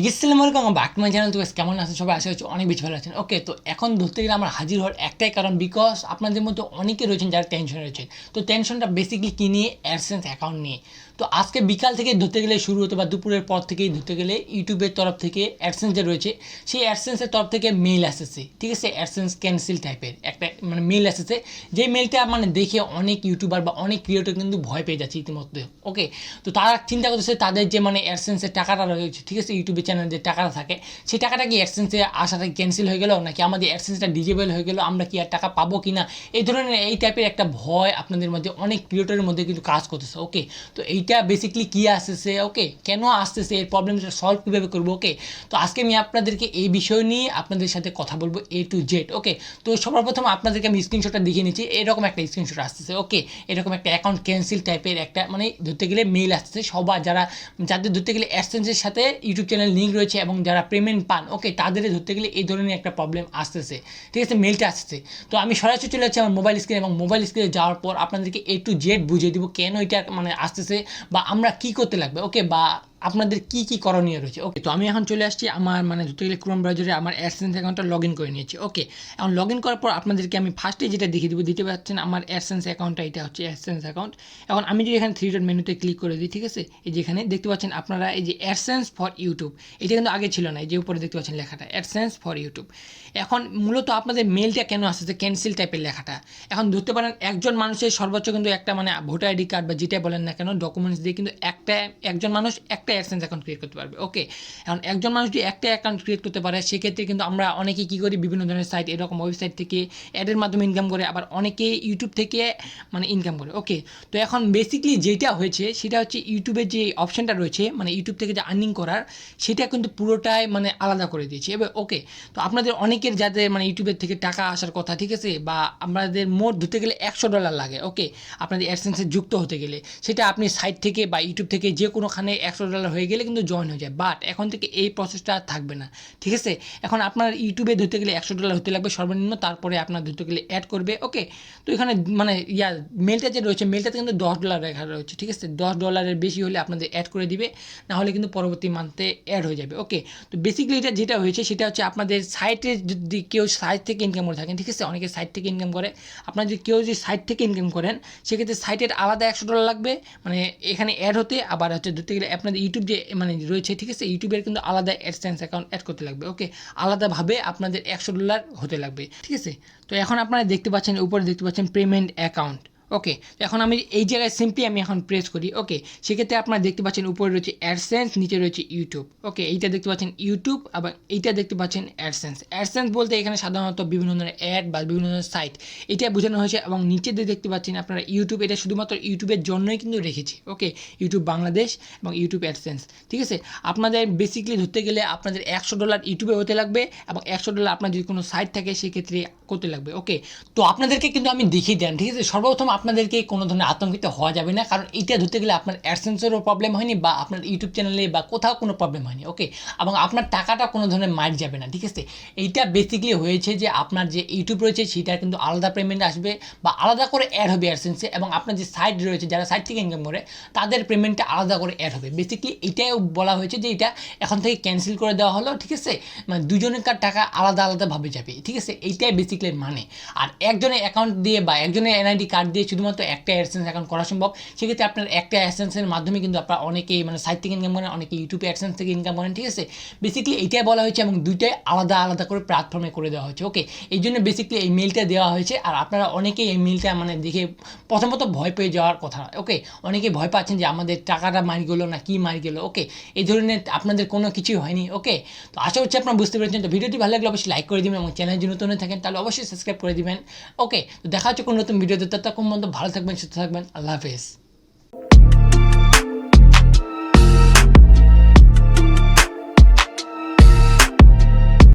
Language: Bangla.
আসসালামু আলাইকুম, ব্যাক টু মাই চ্যানেল। তো কেমন আছেন সবাই? আশা করছি অনেক বেশি ভালো আছেন। ওকে, তো এখন ধরতে গেলে আমার হাজির হওয়ার একটাই কারণ, বিকজ আপনাদের মধ্যে অনেকে রয়েছেন যারা টেনশন রয়েছে। তো টেনশনটা বেসিকলি কী নিয়ে? অ্যাডসেন্স অ্যাকাউন্ট নিয়ে। তো আজকে বিকাল থেকে ধরতে গেলে শুরু হতে বা দুপুরের পর থেকেই ধরতে গেলে ইউটিউবের তরফ থেকে অ্যাডসেন্স যে রয়েছে সেই অ্যাডসেন্সের তরফ থেকে মেইল আসেছে, ঠিক আছে? অ্যাডসেন্স ক্যান্সেল টাইপের একটা মানে মেইল আসেছে, যে মেইলটা মানে দেখে অনেক ইউটিউবার বা অনেক ক্রিয়েটর কিন্তু ভয় পেয়ে যাচ্ছে ইতিমধ্যে। ওকে, তো তারা চিন্তা করতেছে তাদের যে মানে অ্যাডসেন্সের টাকাটা রয়েছে, ঠিক আছে, ইউটিউবের চ্যানেলে যে টাকাটা থাকে সেই টাকাটা কি অ্যাডসেন্সে আসাটা ক্যান্সেল হয়ে গেল, নাকি আমাদের অ্যাডসেন্সটা ডিজেবল হয়ে গেল, আমরা কি আর টাকা পাবো কি না, এই ধরনের এই টাইপের একটা ভয় আপনাদের মধ্যে অনেক ক্রিয়েটরের মধ্যে কিন্তু কাজ করতেছে। ওকে, তো এইটা বেসিকলি কী আসতেছে, ওকে, কেন আসতেছে, এর প্রবলেমটা সলভ কীভাবে করবো। ওকে, তো আজকে আমি আপনাদেরকে এই বিষয় নিয়ে আপনাদের সাথে কথা বলবো A to Z। ওকে, তো সবার প্রথম আপনাদেরকে আমি স্ক্রিনশটটা দেখিয়ে নিচ্ছি। এরকম একটা স্ক্রিনশট আসতেছে। ওকে, এরকম একটা অ্যাকাউন্ট ক্যান্সেল টাইপের একটা মানে ধরতে গেলে মেইল আসতেছে সবার যাদের ধরতে গেলে অ্যাডসেন্সের সাথে ইউটিউব চ্যানেল লিঙ্ক রয়েছে এবং যারা পেমেন্ট পান, ওকে, তাদের ধরতে গেলে এই ধরনের একটা প্রবলেম আসতেছে, ঠিক আছে, মেলটা আসছে। তো আমি সরাসরি চলে যাচ্ছি আমার মোবাইল স্ক্রিনে, এবং মোবাইল স্ক্রিনে যাওয়ার পর আপনাদেরকে A to Z বুঝিয়ে দিব কেন এটা মানে আসতেছে বা আমরা কী করতে লাগবে। ওকে, বা আপনাদের কি কি করণীয় রয়েছে। ওকে, তো আমি এখন চলে আসছি আমার মানে ধরতে গেলে ক্রোম ব্রাউজারে আমার অ্যাডসেন্স অ্যাকাউন্টটা লগ ইন করে নিয়েছি। ওকে, এখন লগ ইন করার পর আপনাদেরকে আমি ফার্স্টে যেটা দেখিয়ে দেবো, দিতে পারছেন আমার অ্যাডসেন্স অ্যাকাউন্টটা, এটা হচ্ছে অ্যাডসেন্স অ্যাকাউন্ট। এখন আমি যদি এখানে থ্রি ডট মেনুতে ক্লিক করে দিই, ঠিক আছে, এই যেখানে দেখতে পাচ্ছেন আপনারা এই যে অ্যাডসেন্স ফর ইউটিউব, এটা কিন্তু আগে ছিল না, এই যে উপরে দেখতে পাচ্ছেন লেখাটা অ্যাডসেন্স ফর ইউটিউব। এখন মূলত আপনাদের মেলটা কেন আসছে ক্যান্সেল টাইপের লেখাটা? এখন ধরতে পারেন একজন মানুষের সর্বোচ্চ কিন্তু একটা মানে ভোটার আইডি কার্ড বা যেটা বলেন না কেন ডকুমেন্টস দিয়ে কিন্তু একজন মানুষ একটা অ্যাডসেন্স অ্যাকাউন্ট ক্রিয়েট করতে পারবে। ওকে, এখন একজন মানুষ যদি একটা অ্যাকাউন্ট ক্রিয়েট করতে পারে, সেক্ষেত্রে কিন্তু আমরা অনেকেই কী করি, বিভিন্ন ধরনের সাইট এরকম ওয়েবসাইট থেকে অ্যাডের মাধ্যমে ইনকাম করে, আবার অনেকে ইউটিউব থেকে মানে ইনকাম করে। ওকে, তো এখন বেসিকলি যেটা হয়েছে সেটা হচ্ছে ইউটিউবের যে অপশানটা রয়েছে মানে ইউটিউব থেকে যে আর্নিং করার, সেটা কিন্তু পুরোটাই মানে আলাদা করে দিয়েছে। এবার ওকে, তো আপনাদের অনেকের যাদের মানে ইউটিউবের থেকে টাকা আসার কথা, ঠিক আছে, বা আমাদের মোট ধরতে গেলে $100 লাগে। ওকে, আপনাদের অ্যাডসেন্সে যুক্ত হতে গেলে সেটা আপনি সাইট থেকে বা ইউটিউব থেকে যে কোনোখানে $100 হয়ে গেলে কিন্তু জয়েন হয়ে যায়। বাট এখন থেকে এই প্রসেসটা আর থাকবে না, ঠিক আছে। এখন আপনার ইউটিউবে ধরতে গেলে $100 হতে লাগবে সর্বনিম্ন, তারপরে আপনার ধরতে গেলে অ্যাড করবে। ওকে, তো এখানে মানে মেলটা যে রয়েছে মেলটাতে কিন্তু $10 লেখা রয়েছে, ঠিক আছে, $10 বেশি হলে আপনাদের অ্যাড করে দিবে, না হলে কিন্তু পরবর্তী মান্থে অ্যাড হয়ে যাবে। ওকে, তো বেসিক্যালি এটা যেটা হয়েছে সেটা হচ্ছে আপনাদের সাইটে যদি কেউ সাইট থেকে ইনকাম করে থাকেন, ঠিক আছে, অনেকে সাইট থেকে ইনকাম করে, আপনার যদি কেউ যদি সাইট থেকে ইনকাম করেন সেক্ষেত্রে সাইটের আলাদা $100 লাগবে মানে এখানে অ্যাড হতে, আবার হচ্ছে ধরতে গেলে আপনাদের ইউটিউব যে মানে রয়েছে, ঠিক আছে, ইউটিউবের কিন্তু আলাদা অ্যাডসেন্স অ্যাকাউন্ট অ্যাড করতে লাগবে। ওকে, আলাদাভাবে আপনাদের $100 হতে লাগবে, ঠিক আছে। তো এখন আপনারা দেখতে পাচ্ছেন উপরে দেখতে পাচ্ছেন পেমেন্ট অ্যাকাউন্ট। ওকে, এখন আমি এই জায়গায় সিম্পলি আমি এখন প্রেস করি। ওকে, সেক্ষেত্রে আপনারা দেখতে পাচ্ছেন উপরে রয়েছে অ্যাডসেন্স, নিচে রয়েছে ইউটিউব। ওকে, এইটা দেখতে পাচ্ছেন ইউটিউব, আবার এইটা দেখতে পাচ্ছেন অ্যাডসেন্স। অ্যাডসেন্স বলতে এখানে সাধারণত বিভিন্ন ধরনের অ্যাড বা বিভিন্ন ধরনের সাইট এটা বোঝানো হয়েছে, এবং নিচে দিয়ে দেখতে পাচ্ছেন আপনারা ইউটিউব, এটা শুধুমাত্র ইউটিউবের জন্যই কিন্তু রেখেছি। ওকে, ইউটিউব বাংলাদেশ এবং ইউটিউব অ্যাডসেন্স, ঠিক আছে। আপনাদের বেসিক্যালি ধরতে গেলে আপনাদের $100 ইউটিউবে হতে লাগবে, এবং $100 আপনার যদি কোনো সাইট থাকে সেক্ষেত্রে করতে লাগবে। ওকে, তো আপনাদেরকে কিন্তু আমি দেখিয়ে দিলাম, ঠিক আছে। সর্বপ্রথম আপনাদেরকে কোনো ধরনের আতঙ্কিত হওয়া যাবে না, কারণ এটা ধরতে গেলে আপনার অ্যাডসেন্সেরও প্রবলেম হয়নি বা আপনার ইউটিউব চ্যানেলে বা কোথাও কোনো প্রবলেম হয়নি। ওকে, এবং আপনার টাকাটা কোনো ধরনের মার যাবে না, ঠিক আছে। এইটা বেসিক্যালি হয়েছে যে আপনার যে ইউটিউব রয়েছে সেটার কিন্তু আলাদা পেমেন্ট আসবে বা আলাদা করে অ্যাড হবে অ্যাডসেন্সে, এবং আপনার যে সাইট রয়েছে যারা সাইট থেকে ইনকাম করে তাদের পেমেন্টটা আলাদা করে অ্যাড হবে। বেসিক্যালি এটাই বলা হয়েছে যে এটা এখন থেকে ক্যান্সেল করে দেওয়া হলো, ঠিক আছে, মানে দুজনের টাকা আলাদা আলাদাভাবে যাবে, ঠিক আছে, এইটাই বেসিক্যালি মানে। আর একজনের অ্যাকাউন্ট দিয়ে বা একজনের এনআইডি কার্ড দিয়ে শুধুমাত্র একটা অ্যাডসেন্স অ্যাকাউন্ট করা সম্ভব। সেক্ষেত্রে আপনার একটা অ্যাডসেন্সের মাধ্যমে কিন্তু আপনারা অনেকেই মানে সাইট থেকে ইনকাম করেন, অনেকে ইউটিউবে অ্যাডসেন্স থেকে ইনকাম করেন, ঠিক আছে। বেসিক্যালি এইটাই বলা হয়েছে, এবং দুইটাই আলাদা আলাদা করে প্ল্যাটফর্মে করে দেওয়া হয়েছে। ওকে, এই জন্য বেসিক্যালি এই মেলটা দেওয়া হয়েছে। আর আপনারা অনেকেই এই মেলটা মানে দেখে প্রথমত ভয় পেয়ে যাওয়ার কথা। ওকে, অনেকেই ভয় পাচ্ছেন যে আমাদের টাকাটা মারি গেলো না কি মারি গেলো। ওকে, এই ধরনের আপনাদের কোনো কিছুই হয়নি। ওকে, তো আশা করছি আপনারা বুঝতে পেরেছেন। তো ভিডিওটি ভালো লাগলে অবশ্যই লাইক করে দিবেন, এবং চ্যানেল যদি নতুন হয়ে থাকেন তাহলে অবশ্যই সাবস্ক্রাইব করে দিবেন। ওকে, তো দেখা হচ্ছে কোনো নতুন ভিডিওতে, ততক্ষণ পর্যন্ত ভালো থাকবেন, সুস্থ থাকবেন। আল্লাহ হাফেজ।